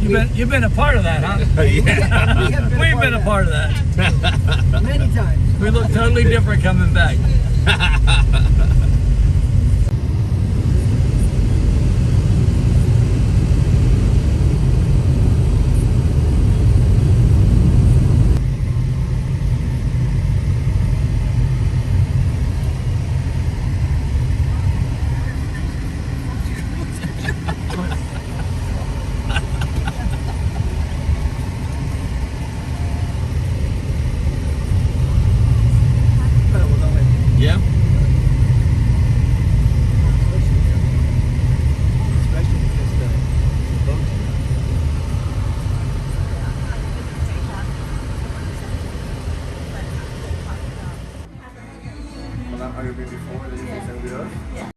You've been a part of that, huh? Yeah. We've been a part of that. Many times. We look totally different coming back. Yeah. Har du been before? Did you say with us?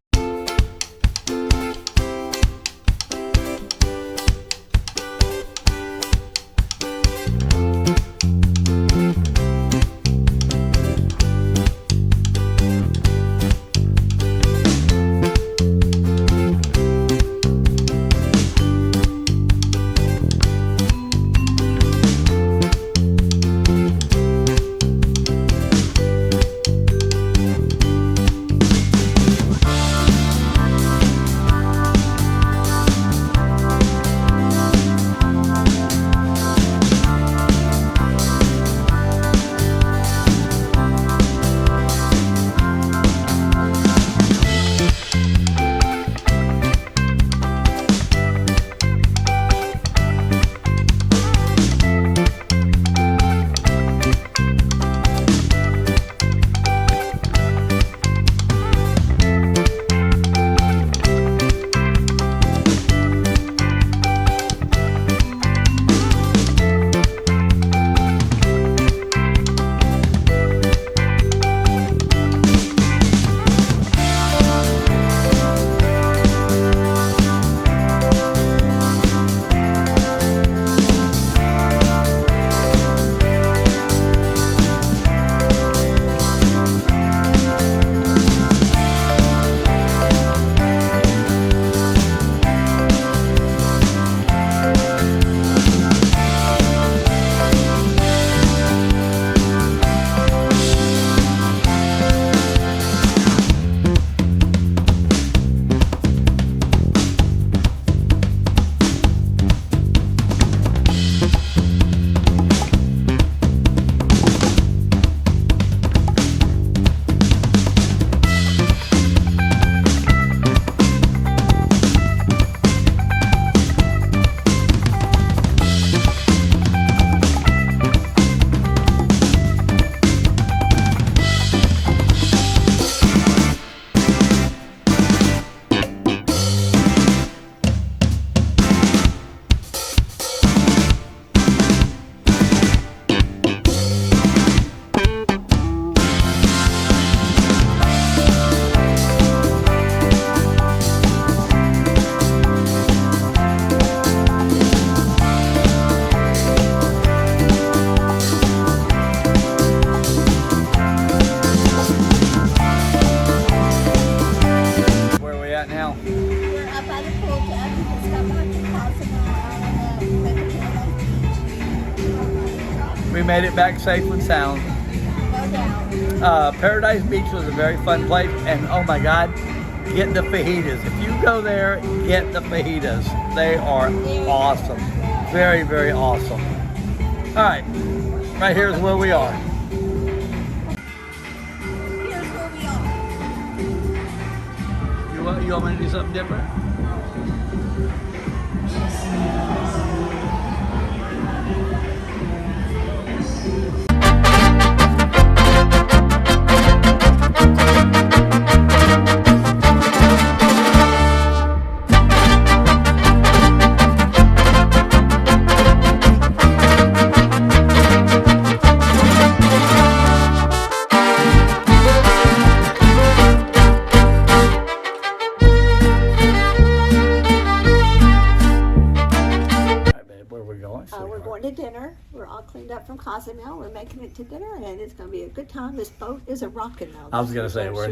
We made it back safe and sound. Paradise Beach was a very fun place, and oh my God, get the fajitas. If you go there, get the fajitas. They are awesome. Very, very awesome. All right, right here's where we are. You want me to do something different? we're going to dinner. We're all cleaned up from Cozumel. We're making it to dinner, and it's going to be a good time. This boat is a rocking though. I was going to say, we're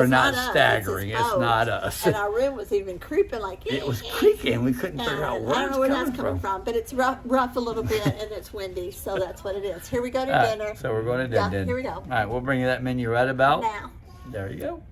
It's not us, staggering. his It's boat. not us. And our room was even creeping like It was creaking. We couldn't figure out I where don't know where it's that's coming from, but it's rough a little bit, and it's windy, so that's what it is. Here we go to All right, dinner. so we're going to dinner. Yeah, here we go. All right, we'll bring you that menu right about. Now. There you go.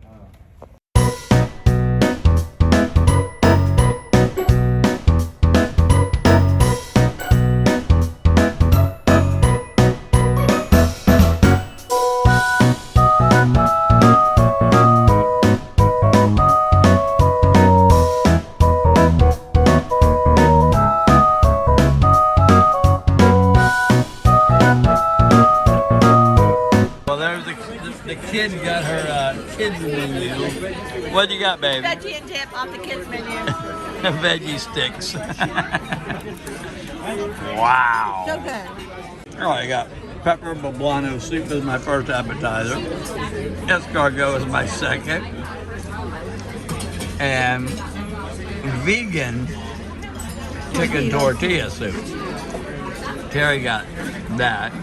Well, there's the kid got her kids menu. What you got, baby? Veggie and dip off the kids menu. Veggie sticks. Wow. So good. All right, I got pepper poblano soup as my first appetizer. Escargot is my second. And vegan chicken tortilla soup. Terry got that.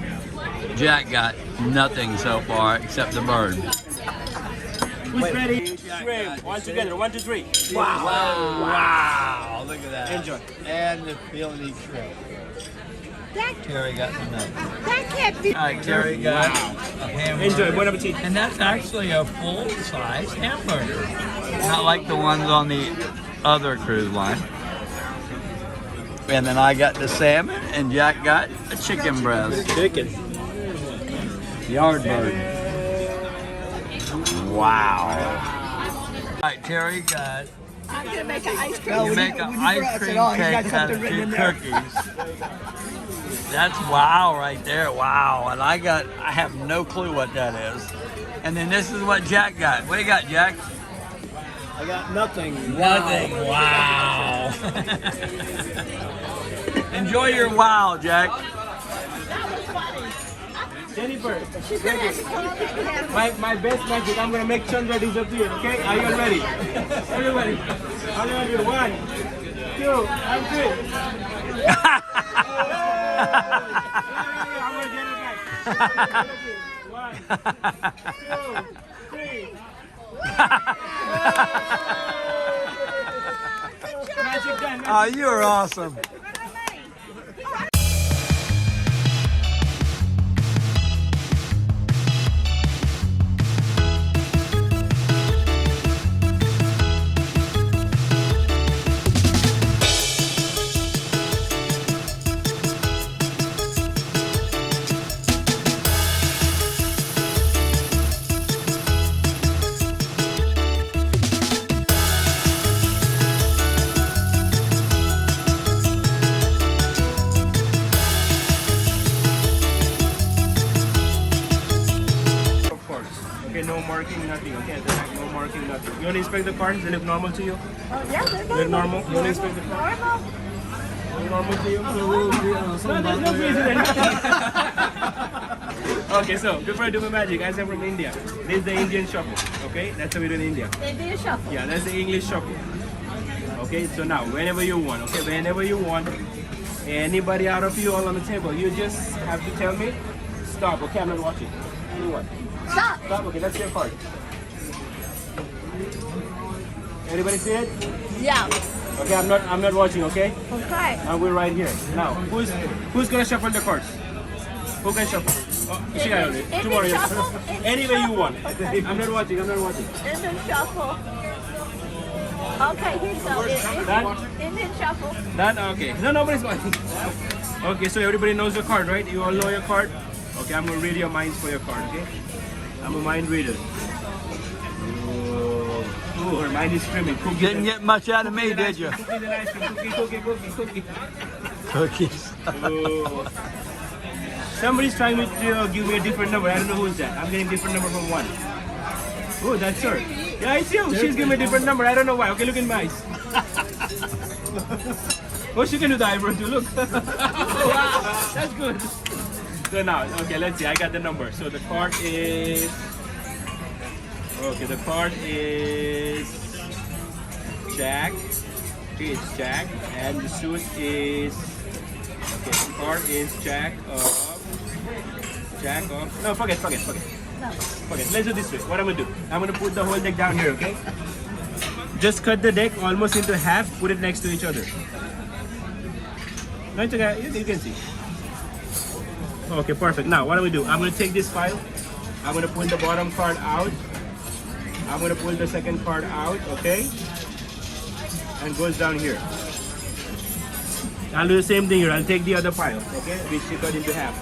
Jack got nothing so far except the bird. Who's ready? Shrimp. One together. 1, 2, 3. Wow. Wow. Look at that. Enjoy. And the peony shrimp. Terry got some nuts. That can't be. All right, Terry got a hamburger. Enjoy. Bon appetit. And that's actually a full-size hamburger. Not like the ones on the other cruise line. And then I got the salmon, and Jack got a chicken breast. Chicken. Yard bird. Wow. All right, Terry got. I'm gonna make an ice cream. You make an ice cream cake out of 2 cookies. That's wow right there. Wow. And I have no clue what that is. And then this is what Jack got. What do you got, Jack? I got nothing. Nothing. Wow. Enjoy your wow, Jack. Jennifer, She's gonna have to come up and have my best magic. I'm gonna make Chandra disappear. Okay? Are you all ready? Everybody. Are you ready? 1, 2, I'm 3. I'm gonna get it back. 1, 2, 3. Magic done. Oh, you're awesome. Okay, no marking, nothing. Okay, no marking, nothing. You want to inspect the cars? They look normal to you? Oh, yeah, they're They're normal? You want to inspect the cars? Normal to you? No, there's no reason. Okay, so before I do my magic, I am from India. This is the Indian shuffle. Okay, that's how we do in India. Indian shuffle. Yeah, that's the English shuffle. Okay, so now whenever you want, okay, whenever you want, anybody out of you all on the table, you just have to tell me, stop. Okay, I'm not watching. Anyone. Stop. Stop. Okay, that's your card. Anybody see it? Yeah. Okay, I'm not watching. Okay, Okay. and we're right here. Now, who's gonna shuffle the cards? Who can shuffle? Oh, see, I already. Indian Tomorrow, shuffle? any way you want. Okay. I'm not watching. Indian shuffle. Okay, here you go. Done? Indian shuffle. Done? Okay. No, nobody's watching. Okay, so everybody knows your card, right? You all know your card? Okay, I'm gonna read your minds for your card, okay? I'm a mind reader. Oh, her mind is screaming. Cookies Didn't and- get much out of me, cookies and did ice you? cream, Cookies and ice cream. Cookie. Cookies. Oh. Somebody's trying to give me a different number. I don't know who is that. I'm getting different number from 1. Oh, that's her. Yeah, it's you. She's giving me a different number. I don't know why. Okay, look in my eyes. Oh, she can do the eyebrow too. Look. Wow, that's good. So now, okay, let's see. I got the number. So the card is. Okay, the card is Jack. Okay, it's Jack, and the suit is Okay, the card is Jack of. No, forget. No. Forget. Let's do this way. What I'm gonna do? I'm gonna put the whole deck down here, okay? Just cut the deck almost into half. Put it next to each other. No, it's okay. You can see. Okay, perfect. Now, what do we do? I'm gonna take this file. I'm gonna pull the bottom card out. I'm gonna pull the second card out, okay? And goes down here. I'll do the same thing here. I'll take the other pile, okay? Which you cut into half.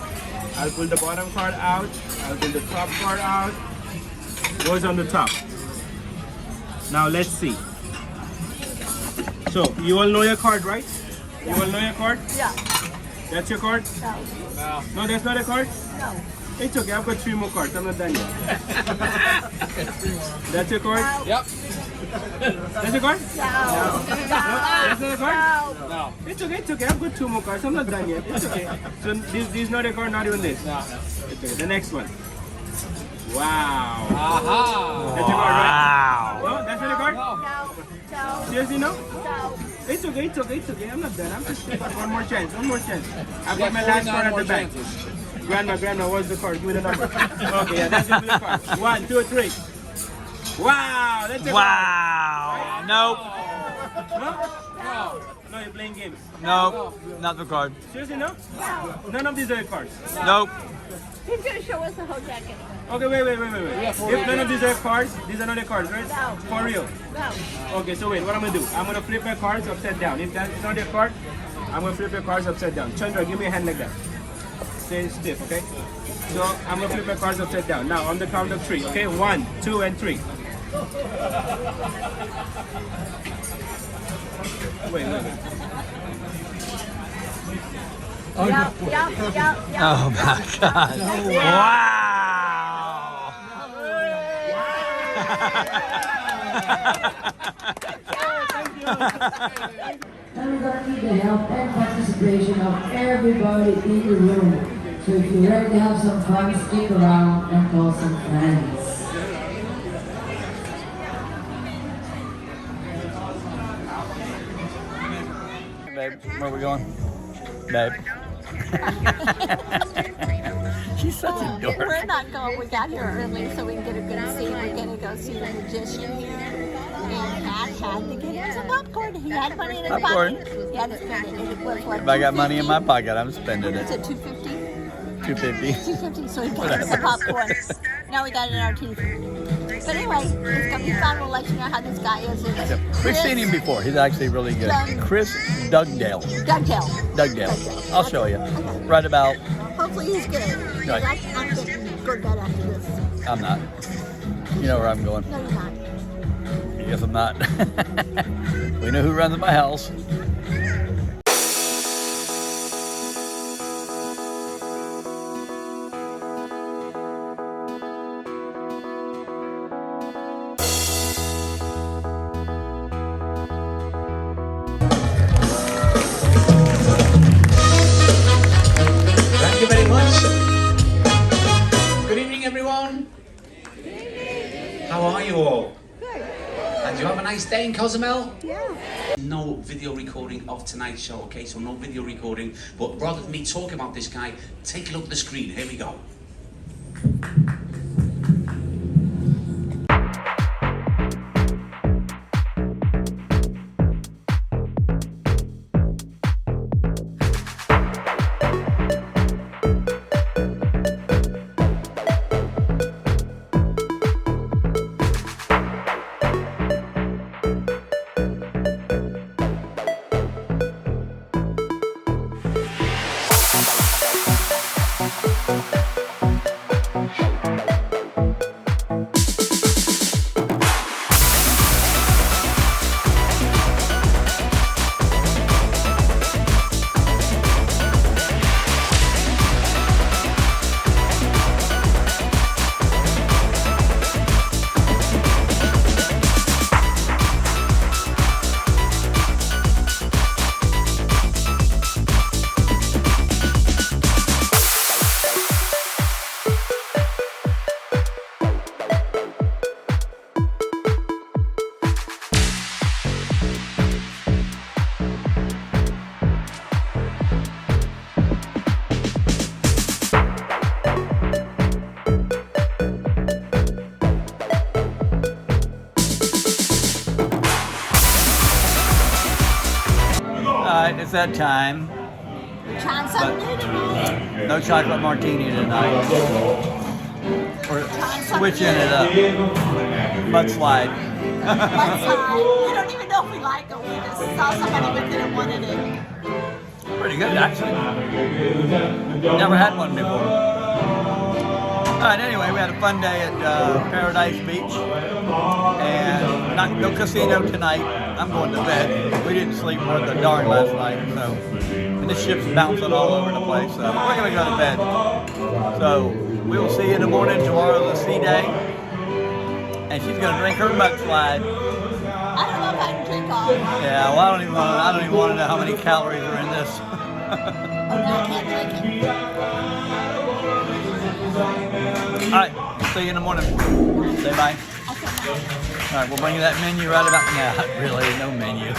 I'll pull the bottom card out. I'll pull the top card out. Goes on the top. Now let's see. So you all know your card, right? You all know your card? Yeah. That's your card? No. No, that's not a card? No. It's okay. I've got 3 more cards. I'm not done yet. That's your card? No. Yep. That's your card? No. That's not a card? No. It's okay. I've got 2 more cards. I'm not done yet. It's okay. So this is not a card, not even this. No. It's okay. The next one. Wow. Aha. That's your card, right? Wow. No, that's not a card? No. No. Seriously, no? No. It's okay. I'm not done. I'm just got one more chance. I've got my last card at the back. Grandma, what's the card? Give me the number. Okay, yeah, that's gonna be the card. 1, 2, 3. Wow, that's a Wow. Nope. card. No? No, you're playing games. Nope. Not the card. Seriously, no? None of these are cards. Nope. He's gonna show us the whole jacket. Okay, wait. If none of these are cards, these are not the cards, right? No. For real. No. Okay, so wait, what I'm gonna do? I'm gonna flip my cards upside down. If that's not your card, I'm gonna flip your cards upside down. Chandra, give me a hand like that. Stay stiff, okay? So I'm gonna flip my cards upside down. Now on the count of 3, okay? 1, 2, and 3. Wait. Yeah. Oh my God. Wow. And we're going to need the help and participation of everybody in the room. So if you're ready to have some fun, stick around and call some friends. Babe, where are we going? Babe. She's such a dork. We're not going. We got here early so we can get a good seat. We're gonna go see the magician here. And Pat had to get him some popcorn. He had money in his Popcorn? pocket. He had to spend it. It was what? If I got money in my pocket, I'm spending Is it. it $2.50? $2.50. $2.50. So he got us some popcorn. Now we got it in our teeth. But anyway, it's gonna be fun. We'll let you know how this guy is. It's We've seen him before. He's actually really good. Chris Dugdale. Dugdale. Dugdale. I'll show you. Right about. Hopefully he's good. Right. I'm getting good bet after this. I'm not. You know where I'm going. No, you're not. Yes, I'm not. We know who runs my house. Thank you very much. Good evening, everyone. How are you all? Good. And you have a nice day in Cozumel? Yeah. No video recording of tonight's show, okay? So no video recording. But rather than me talking about this guy, take a look at the screen. Here we go. right, it's that time. We're trying something new tonight. No chocolate martini tonight. We're Trying something switching it up. Mudslide. Mudslide. We don't even know if we like them. We just saw somebody with it and wanted it. Pretty good, actually. Never had one before. All right, anyway, we had a fun day at Paradise Beach. And no casino tonight. I'm going to bed. We didn't sleep worth a darn last night, so. And the ship's bouncing all over the place, so we're going to go to bed. So we will see you in the morning. Tomorrow's a sea day. And she's going to drink her mudslide. I don't know if I can drink all. Yeah, well, I don't even want to know how many calories are in this. Oh, no, I can't drink it. All right, see you in the morning. Say bye. All right, we'll bring you that menu right about now. Really, no menu.